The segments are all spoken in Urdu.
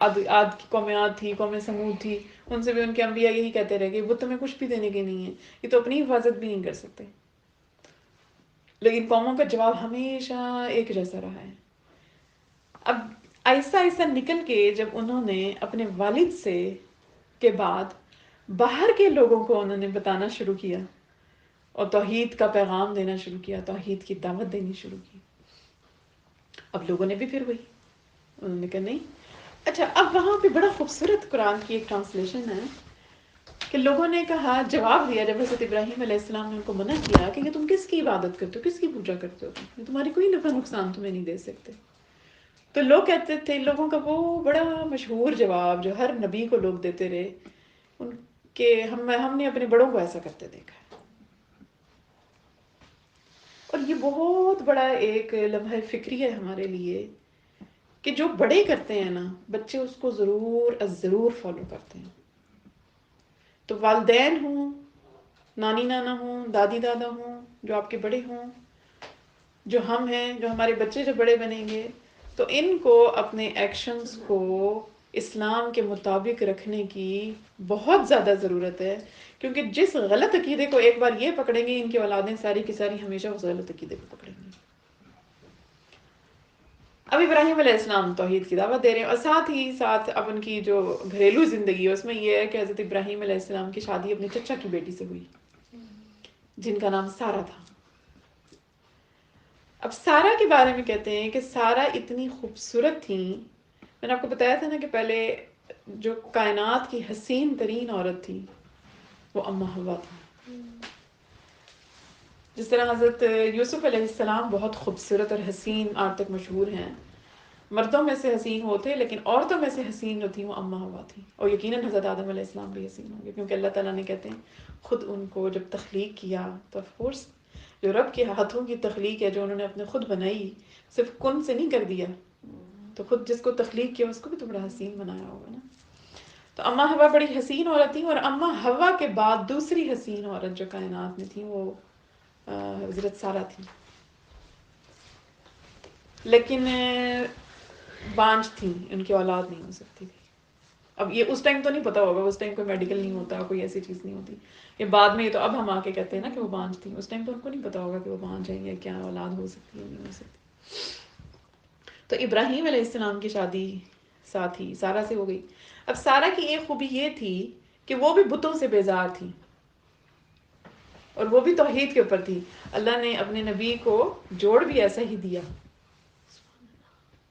عاد کی قوم عاد تھی، قوم سمود تھی، ان سے بھی ان کے انبیاء یہی کہتے رہے کہ وہ تمہیں کچھ بھی دینے کے نہیں ہیں، یہ تو اپنی حفاظت بھی نہیں کر سکتے. لیکن قوموں کا جواب ہمیشہ ایک جیسا رہا ہے. اب آہستہ آہستہ نکل کے جب انہوں نے اپنے والد سے کے بعد باہر کے لوگوں کو انہوں نے بتانا شروع کیا اور توحید کا پیغام دینا شروع کیا، توحید کی دعوت دینی شروع کی، اب لوگوں نے بھی پھر وہی انہوں نے کہا نہیں. اچھا، اب وہاں پہ بڑا خوبصورت قرآن کی ایک ٹرانسلیشن ہے کہ لوگوں نے کہا، جواب دیا جب حضرت ابراہیم علیہ السلام نے ان کو منع کیا کہ تم کس کی عبادت کرتے ہو، کس کی پوجا کرتے ہو، تم تمہاری کوئی نفع نقصان تمہیں نہیں دے سکتے. تو لوگ کہتے تھے، لوگوں کا وہ بڑا مشہور جواب جو ہر نبی کو لوگ دیتے رہے ان کہ ہم نے اپنے بڑوں کو ایسا کرتے دیکھا ہے. اور یہ بہت بڑا ایک لمحہ فکری ہے ہمارے لیے کہ جو بڑے کرتے ہیں نا، بچے اس کو ضرور فالو کرتے ہیں. تو والدین ہوں، نانی نانا ہوں، دادی دادا ہوں، جو آپ کے بڑے ہوں، جو ہم ہیں، جو ہمارے بچے جو بڑے بنیں گے، تو ان کو اپنے ایکشنز کو اسلام کے مطابق رکھنے کی بہت زیادہ ضرورت ہے. کیونکہ جس غلط عقیدے کو ایک بار یہ پکڑیں گے، ان کی اولادیں ساری کی ساری ہمیشہ اس غلط عقیدے کو پکڑیں گے. اب ابراہیم علیہ السلام توحید کی دعوت دے رہے ہیں، اور ساتھ ہی ساتھ اب ان کی جو گھریلو زندگی ہے اس میں یہ ہے کہ حضرت ابراہیم علیہ السلام کی شادی اپنے چچا کی بیٹی سے ہوئی جن کا نام سارہ تھا. اب سارہ کے بارے میں کہتے ہیں کہ سارہ اتنی خوبصورت تھیں، میں نے آپ کو بتایا تھا نا کہ پہلے جو کائنات کی حسین ترین عورت تھی وہ اماں حوا تھی. جس طرح حضرت یوسف علیہ السلام بہت خوبصورت اور حسین آج تک مشہور ہیں، مردوں میں سے حسین وہ تھے، لیکن عورتوں میں سے حسین جو تھی وہ اماں حوا تھی. اور یقیناً حضرت آدم علیہ السلام بھی حسین ہوں گے، کیونکہ اللہ تعالیٰ نے کہتے ہیں خود ان کو جب تخلیق کیا تو آف کورس جو رب کے ہاتھوں کی تخلیق ہے، جو انہوں نے اپنے خود بنائی، صرف کن سے نہیں کر دیا، تو خود جس کو تخلیق کیا اس کو بھی تو بڑا حسین بنایا ہوگا نا. تو اماں حوا بڑی حسین عورت تھی، اور اماں حوا کے بعد دوسری حسین عورت جو کائنات میں تھی وہ حضرت سارہ تھی. لیکن بانجھ تھی، ان کی اولاد نہیں ہو سکتی تھی. اب یہ اس ٹائم تو نہیں پتا ہوگا، اس ٹائم کوئی میڈیکل نہیں ہوتا، کوئی ایسی چیز نہیں ہوتی. یہ بعد میں، یہ تو اب ہم آ کے کہتے ہیں نا کہ وہ بانجھ تھی، اس ٹائم تو ان کو نہیں پتا ہوگا کہ وہ بانجھ ہیں یا کیا اولاد ہو سکتی ہے نہیں ہو سکتی. تو ابراہیم علیہ السلام کی شادی ساتھ ہی سارہ سے ہو گئی. اب سارہ کی ایک خوبی یہ تھی کہ وہ بھی بتوں سے بیزار تھی، اور وہ بھی توحید کے اوپر تھی. اللہ نے اپنے نبی کو جوڑ بھی ایسا ہی دیا.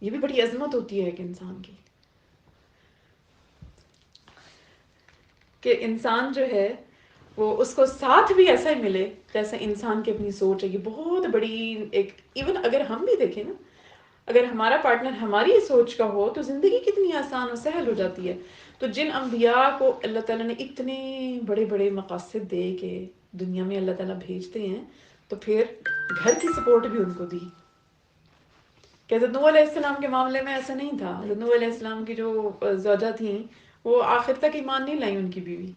یہ بھی بڑی عظمت ہوتی ہے ایک انسان کی، کہ انسان جو ہے وہ اس کو ساتھ بھی ایسا ہی ملے جیسا انسان کی اپنی سوچ ہے. یہ بہت بڑی ایک، ایون اگر ہم بھی دیکھیں نا، اگر ہمارا پارٹنر ہماری سوچ کا ہو تو زندگی کتنی آسان اور سہل ہو جاتی ہے. تو جن انبیاء کو اللہ تعالیٰ نے اتنے بڑے بڑے مقاصد دے کے دنیا میں اللہ تعالیٰ بھیجتے ہیں، تو پھر گھر کی سپورٹ بھی ان کو دی. کہ حضرت نوح علیہ السلام کے معاملے میں ایسا نہیں تھا. حضرت نوح علیہ السلام کی جو زوجہ تھیں وہ آخر تک ایمان نہیں لائی، ان کی بیوی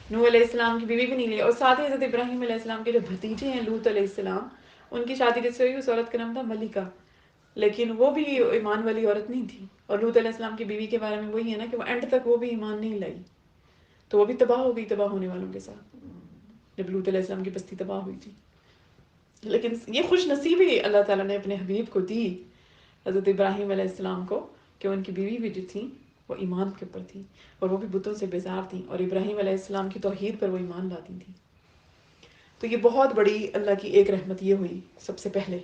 نوح علیہ السلام کی بیوی بھی نہیں لی. اور ساتھ ہی حضرت ابراہیم علیہ السلام کے جو بھتیجے ہیں لوط علیہ السلام، ان کی شادی کس سے ہوئی؟ اس عورت کا نام تھا ملکہ، لیکن وہ بھی ایمان والی عورت نہیں تھی. اور لوط علیہ السلام کی بیوی کے بارے میں وہی ہے نا کہ وہ اینڈ تک وہ بھی ایمان نہیں لائی، تو وہ بھی تباہ ہو گئی تباہ ہونے والوں کے ساتھ جب لوط علیہ السلام کی بستی تباہ ہوئی تھی. لیکن یہ خوش نصیبی اللہ تعالیٰ نے اپنے حبیب کو دی حضرت ابراہیم علیہ السلام کو، کہ ان کی بیوی بھی جو تھی وہ ایمان کے اوپر تھی، اور وہ بھی بتوں سے بیزار تھیں، اور ابراہیم علیہ السلام کی توحید پر وہ ایمان لاتی تھیں. تو یہ بہت بڑی اللہ کی ایک رحمت یہ ہوئی سب سے پہلے.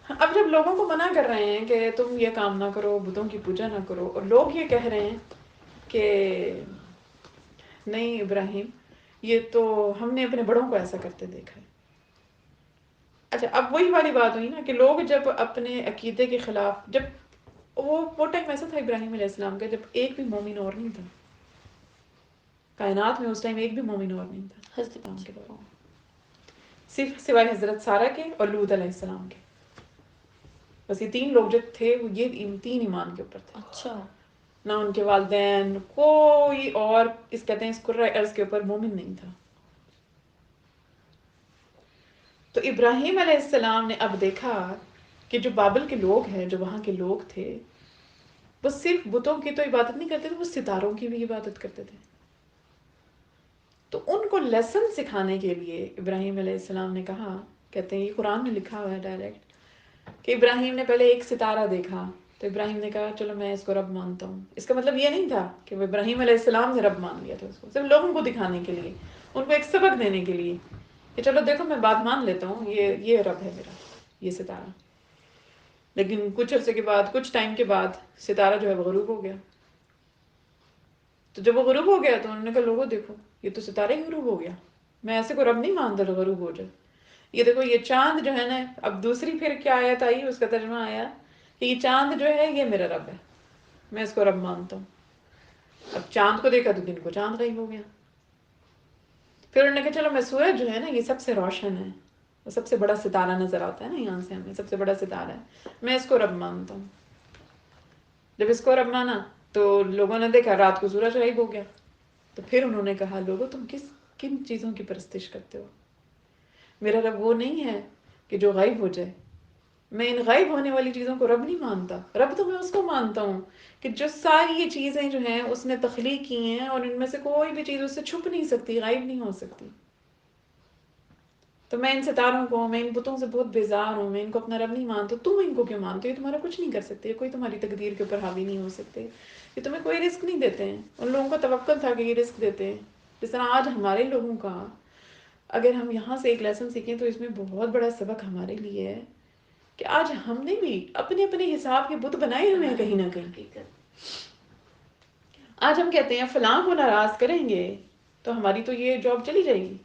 اب جب لوگوں کو منع کر رہے ہیں کہ تم یہ کام نہ کرو، بتوں کی پوجا نہ کرو، اور لوگ یہ کہہ رہے ہیں کہ نہیں ابراہیم، یہ تو ہم نے اپنے بڑوں کو ایسا کرتے دیکھا ہے. اچھا، اب وہی والی بات ہوئی نا کہ لوگ جب اپنے عقیدے کے خلاف، جب وہ ٹائم ایسا تھا ابراہیم علیہ السلام کا جب ایک بھی مومن اور نہیں تھا کائنات میں، اس ٹائم ایک بھی مومن اور نہیں تھا اسلام کے دور میں، صرف سوائے حضرت سارہ کے اور لوط علیہ السلام کے. بس یہ تین لوگ جو تھے وہ یہ تین ایمان کے اوپر تھے. اچھا، نہ ان کے والدین، کوئی اور اس کہتے ہیں اس کرۂ ارض کے اوپر مومن نہیں تھا. تو ابراہیم علیہ السلام نے اب دیکھا کہ جو بابل کے لوگ ہیں، جو وہاں کے لوگ تھے، وہ صرف بتوں کی تو عبادت نہیں کرتے تھے، وہ ستاروں کی بھی عبادت کرتے تھے. تو ان کو لیسن سکھانے کے لیے ابراہیم علیہ السلام نے کہا، کہتے ہیں یہ قرآن میں لکھا ہوا ہے ڈائریکٹ، کہ ابراہیم نے پہلے ایک ستارہ دیکھا تو ابراہیم نے کہا چلو میں اس کو رب مانتا ہوں. اس کا مطلب یہ نہیں تھا کہ وہ ابراہیم علیہ السلام نے رب مان لیا تھا اس کو، صرف لوگوں کو دکھانے کے لیے، ان کو ایک سبق دینے کے لیے کہ چلو دیکھو میں بات مان لیتا ہوں، یہ رب ہے میرا، یہ ستارہ. لیکن کچھ عرصے کے بعد، کچھ ٹائم کے بعد ستارہ جو ہے وہ غروب ہو گیا. تو جب وہ غروب ہو گیا تو انہوں نے کہا لوگوں دیکھو یہ تو ستارہ ہی غروب ہو گیا، میں ایسے کو رب نہیں مانتا جو غروب ہو جائے. یہ دیکھو یہ چاند جو ہے نا، اب دوسری پھر کیا آیت آئی، اس کا ترجمہ آیا کہ یہ چاند جو ہے یہ میرا رب ہے، میں اس کو رب مانتا ہوں. اب چاند کو دیکھا تو دن کو چاند غائب ہو گیا. پھر انہوں نے کہا چلو میں سورج جو ہے نا یہ سب سے روشن ہے، وہ سب سے بڑا ستارہ نظر آتا ہے نا یہاں سے ہمیں، سب سے بڑا ستارہ ہے، میں اس کو رب مانتا ہوں. جب اس کو رب مانا تو لوگوں نے دیکھا رات کو سورج غائب ہو گیا. تو پھر انہوں نے کہا لوگوں تم کن چیزوں کی پرستش کرتے ہو؟ میرا رب وہ نہیں ہے کہ جو غائب ہو جائے. میں ان غائب ہونے والی چیزوں کو رب نہیں مانتا. رب تو میں اس کو مانتا ہوں کہ جو ساری یہ چیزیں جو ہیں اس نے تخلیق کی ہیں، اور ان میں سے کوئی بھی چیز اس سے چھپ نہیں سکتی، غائب نہیں ہو سکتی. تو میں ان ستاروں کو، میں ان بتوں سے بہت بیزار ہوں، میں ان کو اپنا رب نہیں مانتا. تم ان کو کیوں مانتے ہو؟ یہ تمہارا کچھ نہیں کر سکتے، کوئی تمہاری تقدیر کے اوپر حاوی نہیں ہو سکتے، یہ تمہیں کوئی رزق نہیں دیتے ہیں. ان لوگوں کا توکل تھا کہ یہ رزق دیتے ہیں. جس طرح آج ہمارے لوگوں کا، اگر ہم یہاں سے ایک لیسن سیکھیں تو اس میں بہت بڑا سبق ہمارے لیے ہے کہ آج ہم نے بھی اپنے اپنے حساب کے بت بنائے ہوئے ہیں کہیں نہ کہیں. آج ہم کہتے ہیں فلاں کو ناراض کریں گے تو ہماری تو یہ جاب چلی جائے گی.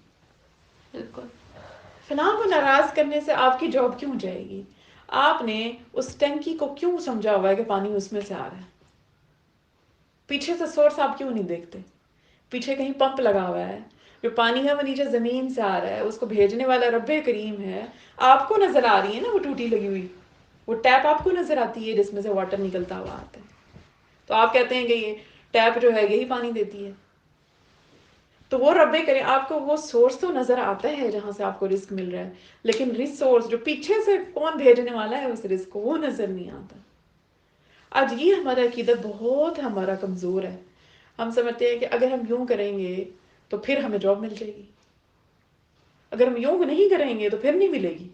بالکل. فلاں کو ناراض کرنے سے آپ کی جاب کیوں جائے گی؟ آپ نے اس ٹینکی کو کیوں سمجھا ہوا ہے کہ پانی اس میں سے آ رہا ہے؟ پیچھے سے سورس آپ کیوں نہیں دیکھتے؟ پیچھے کہیں پمپ لگا ہوا ہے، جو پانی ہے وہ نیچے زمین سے آ رہا ہے، اس کو بھیجنے والا رب کریم ہے. آپ کو نظر آ رہی ہے نا وہ ٹوٹی لگی ہوئی، وہ ٹیپ آپ کو نظر آتی ہے جس میں سے واٹر نکلتا ہوا آتا ہے. تو آپ کہتے ہیں کہ یہ ٹیپ جو ہے یہی پانی دیتی ہے. تو وہ رب کرے آپ کو وہ سورس تو نظر آتا ہے جہاں سے آپ کو رزق مل رہا ہے، لیکن ریسورس جو پیچھے سے کون بھیجنے والا ہے اس رزق کو، وہ نظر نہیں آتا. آج یہ ہمارا عقیدہ بہت ہمارا کمزور ہے. ہم سمجھتے ہیں کہ اگر ہم یوں کریں گے تو پھر ہمیں جاب مل جائے گی، اگر ہم یوں نہیں کریں گے تو پھر نہیں ملے گی.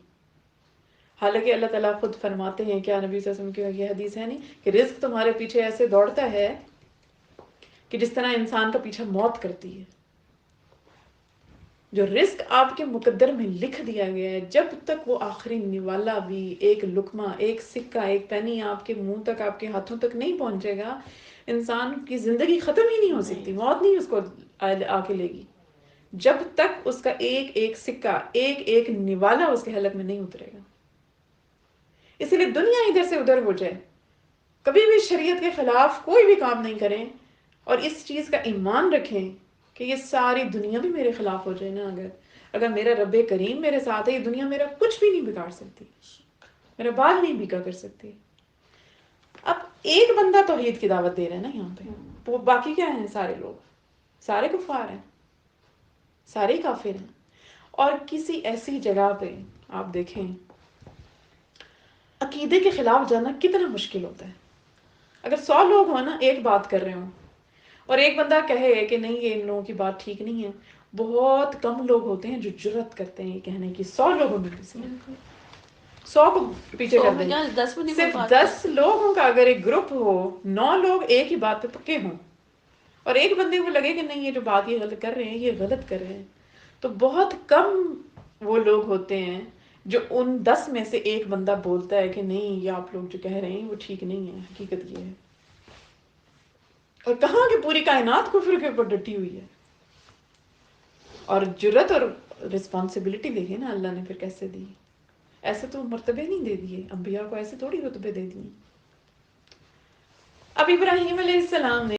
حالانکہ اللہ تعالیٰ خود فرماتے ہیں، کیا نبی صلی اللہ علیہ وسلم کی یہ حدیث ہے نہیں کہ رزق تمہارے پیچھے ایسے دوڑتا ہے کہ جس طرح انسان کا پیچھا موت کرتی ہے. جو رزق آپ کے مقدر میں لکھ دیا گیا ہے، جب تک وہ آخری نوالا بھی، ایک لقمہ، ایک سکہ، ایک پینی آپ کے منہ تک، آپ کے ہاتھوں تک نہیں پہنچے گا، انسان کی زندگی ختم ہی نہیں ہو سکتی. موت نہیں اس کو آ کے لے گی جب تک اس کا ایک ایک سکہ، ایک ایک نوالا اس کے حلق میں نہیں اترے گا. اسی لیے دنیا ادھر سے ادھر ہو جائے، کبھی بھی شریعت کے خلاف کوئی بھی کام نہیں کریں، اور اس چیز کا ایمان رکھیں کہ یہ ساری دنیا بھی میرے خلاف ہو جائے نا، اگر میرا رب کریم میرے ساتھ ہے، یہ دنیا میرا کچھ بھی نہیں بگاڑ سکتی، میرا بال نہیں بکا کر سکتی. اب ایک بندہ توحید کی دعوت دے رہا ہے نا یہاں پہ، وہ باقی کیا ہیں؟ سارے لوگ، سارے کفار ہیں، سارے کافر ہیں. اور کسی ایسی جگہ پہ آپ دیکھیں عقیدے کے خلاف جانا کتنا مشکل ہوتا ہے. اگر 100 لوگ ہوں نا ایک بات کر رہے ہوں، اور ایک بندہ کہے کہ نہیں یہ ان لوگوں کی بات ٹھیک نہیں ہے، بہت کم لوگ ہوتے ہیں جو جرأت کرتے ہیں یہ کہنے کی 100 لوگوں میں سے 100 کو پیچھے کر دیں، 10 میں نہیں کوئی صرف بات 10 کرتے. لوگوں کا اگر ایک گروپ ہو، 9 لوگ ایک ہی بات پہ پکے ہوں، اور ایک بندے کو لگے کہ نہیں یہ جو بات یہ غلط کر رہے ہیں، یہ غلط کر رہے ہیں، تو بہت کم وہ لوگ ہوتے ہیں جو ان 10 میں سے ایک بندہ بولتا ہے کہ نہیں یہ آپ لوگ جو کہہ رہے ہیں وہ ٹھیک نہیں ہے، حقیقت یہ ہے. اور کہاں کہ پوری کائنات کفر کے اوپر ڈٹی ہوئی ہے. اور جرت اور رسپانسبلٹی دیکھیں نا اللہ نے پھر کیسے دی. ایسے تو مرتبے نہیں دے دیے انبیاء کو، ایسے تھوڑی رتبے دے دیے. اب ابراہیم علیہ السلام نے